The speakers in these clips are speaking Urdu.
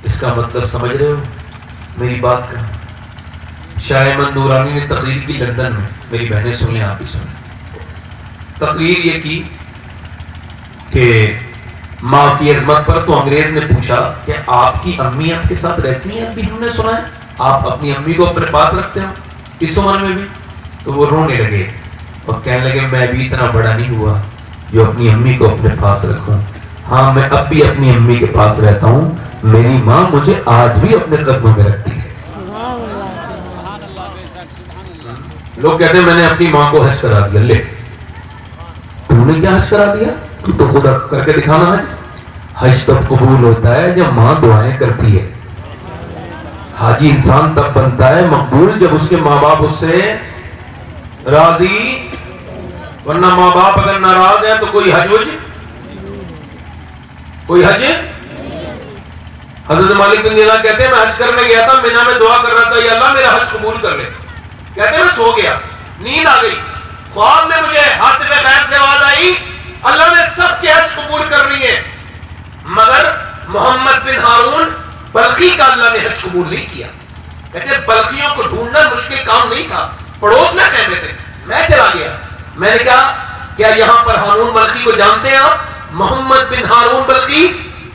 اس کا مطلب سمجھ رہے ہو میری بات کا؟ شاہ احمد نورانی نے تقریر کی لندن میں، میری بہنیں سن لیں، آپ ہی سنیں. تقریر یہ کی کہ ماں کی عظمت پر تو انگریز نے پوچھا کہ آپ کی امی آپ کے ساتھ رہتی ہیں؟ ابھی ہم نے سنا ہے آپ اپنی امی کو اپنے پاس رکھتے ہو اس عمر میں بھی. تو وہ رونے لگے اور کہنے لگے میں بھی اتنا بڑا نہیں ہوا جو اپنی امی کو اپنے پاس رکھوں. ہاں میں اب بھی اپنی امی کے پاس رہتا ہوں، میری ماں مجھے آج بھی اپنے قدموں میں رکھتی ہے. لوگ کہتے ہیں میں نے اپنی ماں کو حج کرا دیا. لے تو نے کیا حج کرا دیا؟ تو خدا کر کے دکھانا حج. حج تب قبول ہوتا ہے جب ماں دعائیں کرتی ہے. حاجی انسان تب بنتا ہے مقبول جب اس کے ماں باپ اس سے راضی، ورنہ ماں باپ اگر ناراض ہیں تو کوئی حج کوئی حج. حضرت مالک بن دینار کہتے ہیں میں حج کرنے گیا تھا، مینا میں دعا کر رہا تھا یا اللہ میرا حج قبول کر لے. کہتے ہیں میں سو گیا، نیند آ گئی، خواب میں مجھے ہاتھ پہ خیر سے آواز آئی اللہ نے سب کے حج قبول کر رہی ہیں مگر محمد بن ہارون بلخی کا اللہ نے حج قبول نہیں کیا. کہتے ہیں بلخیوں کو ڈھونڈنا مشکل کام نہیں تھا، پڑوس میں خیمے تھے. میں چلا گیا، میں نے کہا کیا یہاں پر ہارون بلخی کو جانتے ہیں آپ؟ محمد بن ہارون بلخی.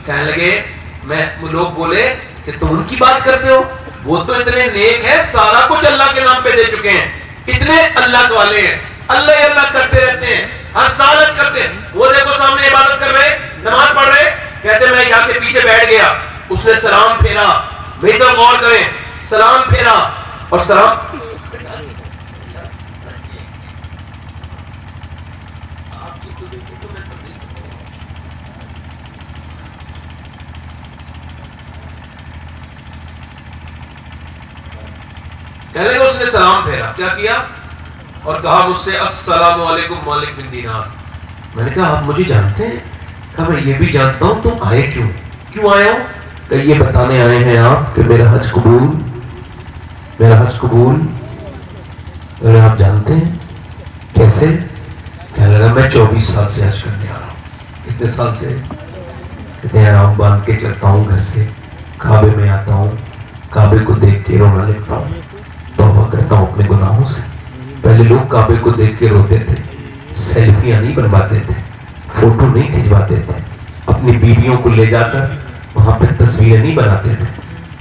کہنے لگے میں، لوگ بولے کہ تم ان کی بات کرتے ہو، وہ تو اتنے نیک ہیں، سارا کچھ اللہ کے نام پہ دے چکے ہیں، اتنے اللہ کے والے ہیں، اللہ اللہ کرتے رہتے ہیں، ہر سال حج کرتے ہیں. وہ دیکھو سامنے عبادت کر رہے، نماز پڑھ رہے. کہتے میں جا کے پیچھے بیٹھ گیا، اس نے سلام پھیرا، میری طرف غور کریں، سلام پھیرا اور سلام. کہنے لگا اس نے سلام پھیرا، کیا کیا؟ اور کہا مجھ سے السلام علیکم مالک بن دینار. میں نے کہا آپ مجھے جانتے ہیں؟ کہا میں یہ بھی جانتا ہوں. تم آئے کیوں آئے ہو؟ کہ یہ بتانے آئے ہیں آپ کہ میرا حج قبول. میرا حج قبول. اگر آپ جانتے ہیں کیسے؟ کہنے لگا میں 24 سال سے حج کرنے آ رہا ہوں. کتنے سال سے؟ کہتے ہیں آرام باندھ کے چلتا ہوں گھر سے، کعبے میں آتا ہوں، کعبے کو دیکھ کے رونا لگتا ہوں، توبہ کرتا ہوں اپنے گناہوں سے. پہلے لوگ کعبے کو دیکھ کے روتے تھے، سیلفیاں نہیں بنواتے تھے، فوٹو نہیں کھنچواتے تھے، اپنی بیویوں کو لے جا کر وہاں پہ تصویریں نہیں بناتے تھے.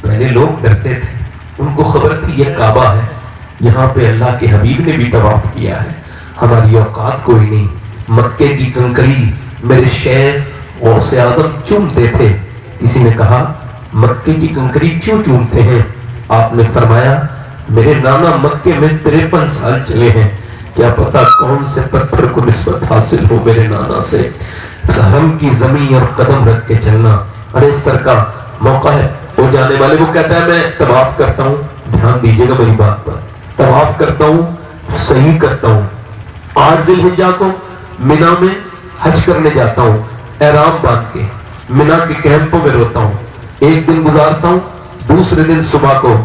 پہلے لوگ ڈرتے تھے، ان کو خبر تھی یہ کعبہ ہے، یہاں پہ اللہ کے حبیب نے بھی طواف کیا ہے، ہماری اوقات کوئی نہیں. مکے کی کنکری میرے شیخ غوث اعظم چومتے تھے. کسی نے کہا مکے کی کنکری کیوں چومتے ہیں؟ آپ نے فرمایا میرے نانا مکے میں 53 سال چلے ہیں، کیا پتا کون سے پتھر کو نسبت حاصل ہو میرے نانا سے. حرم کی زمین اور قدم رکھ کے چلنا. ارے سر کا موقع ہے، وہ جانے والے وہ کہتا ہے میں طواف کرتا ہوں، دھیان دیجئے گا میری بات پر، طواف کرتا ہوں، صحیح کرتا ہوں. 8 ذی الحجہ کو مینا میں حج کرنے جاتا ہوں، احرام باندھ کے مینا کے کیمپوں میں روتا ہوں. ایک دن گزارتا ہوں، دوسرے دن صبح کو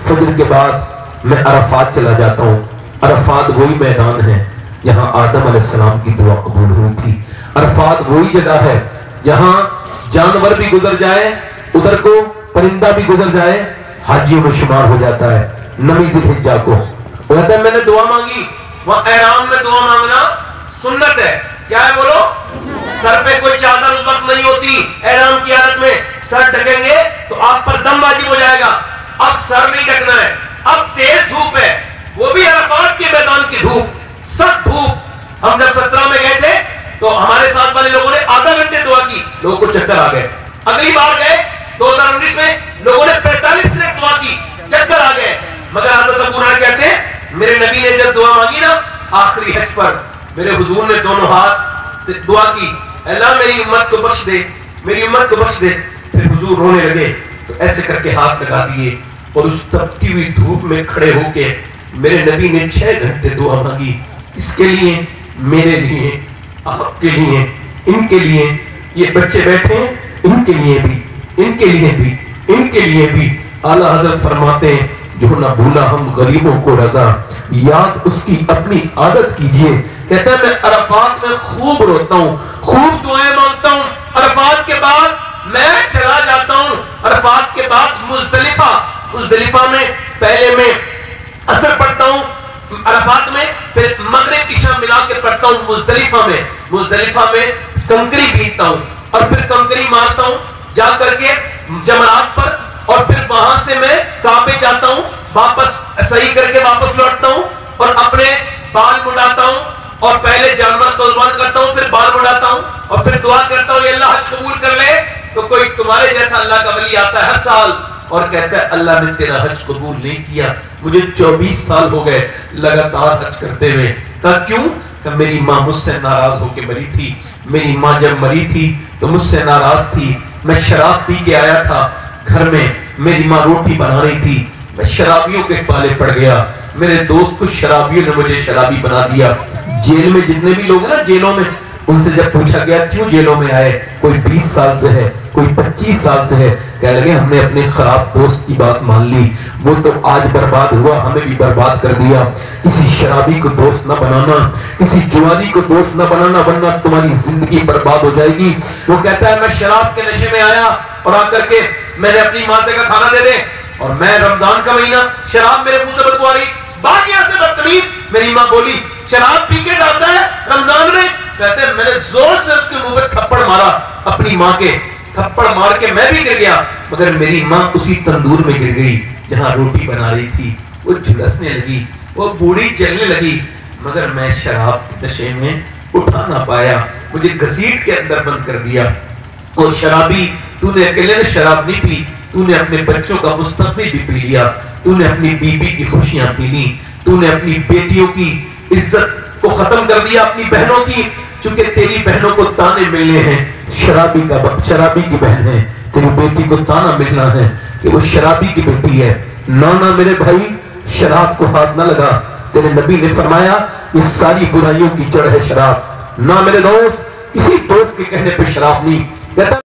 فجر کے بعد میں عرفات چلا جاتا ہوں. عرفات وہی میدان ہے جہاں آدم علیہ السلام کی دعا قبول ہوئی تھی. عرفات وہی جگہ ہے جہاں جانور بھی گزر جائے، ادھر کو پرندہ بھی گزر جائے، حاجیوں میں شمار ہو جاتا ہے. 9 ذی الحجہ کو وہ کہتا ہے میں نے دعا مانگی. وہاں احرام میں دعا مانگنا سنت ہے. کیا ہے بولو؟ سر پہ کوئی چادر اس وقت نہیں ہوتی، احرام کی حالت میں سر ڈھکیں گے تو آپ پر دم واجب ہو جائے گا. اب سر نہیں ڈھکنا ہے، اب تیز دھوپ ہے، وہ بھی عرفات کے میدان کی دھوپ، سخت دھوپ. ہم جب 17 میں گئے تھے تو ہمارے ساتھ والے لوگوں نے آدھا گھنٹے دعا کی، لوگوں کو چکر آ گئے. اگلی بار گئے 2019 میں لوگوں نے 45 منٹ دعا کی، چکر آ گئے. مگر حضرت ابو ہریرہ کہتے ہیں میرے نبی نے جب دعا مانگی نا آخری حج پر، میرے حضور نے دونوں ہاتھ دعا کی اللہ میری امت کو بخش دے، میری امت کو بخش دے. پھر حضور رونے لگے تو ایسے کر کے ہاتھ لگا دیے اور اس تپتی ہوئی دھوپ میں کھڑے ہو کے میرے نبی نے 6 گھنٹے دعا مانگی. کس کے لیے؟ میرے لیے، آپ کے لیے، ان کے لیے. یہ بچے بیٹھے ہیں ان کے لیے بھی، ان کے لیے بھی، ان کے لیے بھی. اعلیٰ حضرت فرماتے ہیں جو نہ بھولا ہم غریبوں کو رضا، یاد اس کی اپنی عادت کیجئے. کہتا ہے میں عرفات میں خوب روتا ہوں، خوب دعائیں مانگتا ہوں. عرفات کے بعد میں چلا جاتا ہوں، عرفات کے مزدلفہ میں پہلے میں اثر پڑھتا ہوں عرفات میں، پھر مغرب عشاء ملا کے پڑھتا ہوں مزدلفہ میں کنکری بیٹتا ہوں اور پھر کنکری مارتا ہوں جا کر کے جمرات پر، اور پھر وہاں سے میں کعبے جاتا ہوں، واپس صحیح کر کے واپس لوٹتا ہوں اور اپنے بال مڈاتا ہوں اور پہلے جانور قربان کرتا ہوں، پھر بال مڈاتا ہوں اور پھر دعا کرتا ہوں یہ اللہ حج قبول کر لے۔ تو کوئی تمہارے جیسا اللہ کا ولی آتا ہے ہر سال اور کہتا ہے اللہ نے تیرا حج قبول نہیں کیا، مجھے 24 سال ہو گئے لگاتار حج کرتے ہوئے۔ کہا کیوں؟ کہ میری ماں مجھ سے ناراض ہو کے مری تھی، میری ماں جب مری تھی تو مجھ سے ناراض تھی، میں شراب پی کے آیا تھا گھر میں، میری ماں روٹی بنا رہی تھی، میں شرابیوں کے پالے پڑ گیا، میرے دوست کچھ شرابیوں نے مجھے شرابی بنا دیا۔ جیل میں جتنے بھی لوگ ہیں نا جیلوں میں، ان سے جب پوچھا گیا کیوں جیلوں میں آئے، کوئی 20 سال سے ہے، کوئی 25 سال سے ہے، کہنے لگے ہم نے اپنے خراب دوست کی بات مان لی، وہ تو آج برباد ہوا، ہمیں بھی برباد کر دیا۔ کسی شرابی کو دوست نہ بنانا، کسی جوانی کو دوست نہ بنانا، ورنہ تمہاری زندگی برباد ہو جائے گی۔ وہ کہتا ہے میں شراب کے نشے میں آیا اور آ کر کے میں نے اپنی ماں سے کہا کھانا دے دے، اور میں رمضان کا مہینہ شراب میرے منہ سے بدبو آ رہی، باقی یہاں سے بدتمیز۔ میری ماں بولی شراب پی کے ڈالتا ہے رمضان میں؟ کہتے ہیں میں نے زور سے اس کے منہ پہ تھپڑ مارا، اپنی ماں کے تھپڑ مار کے میں بھی گر گیا، مگر میری ماں اسی تندور میں گر گئی جہاں روٹی بنا رہی تھی، وہ جھلسنے لگی، وہ بوڑھی چلنے لگی، مگر میں شراب کے نشے میں اٹھا نہ پایا، مجھے گھسیٹ کے اندر بند کر دیا۔ اور شرابی تو نے اکیلے نے شراب نہیں پی، تو نے اپنے بچوں کا مستقبل بھی پی لیا، تو نے اپنی بیوی کی خوشیاں پی لی، تو نے اپنی بیٹیوں کی عزت کو ختم کر دیا، اپنی بہنوں کی، چونکہ تیری بہنوں کو تانے ملنے ہیں، شرابی کی بہن ہے، تیری بیٹی کو تانا ملنا ہے کہ وہ شرابی کی بیٹی ہے۔ نانا میرے بھائی شراب کو ہاتھ نہ لگا، تیرے نبی نے فرمایا یہ ساری برائیوں کی جڑ ہے شراب۔ نہ میرے دوست، کسی دوست کے کہنے پہ شراب نہیں، کہتا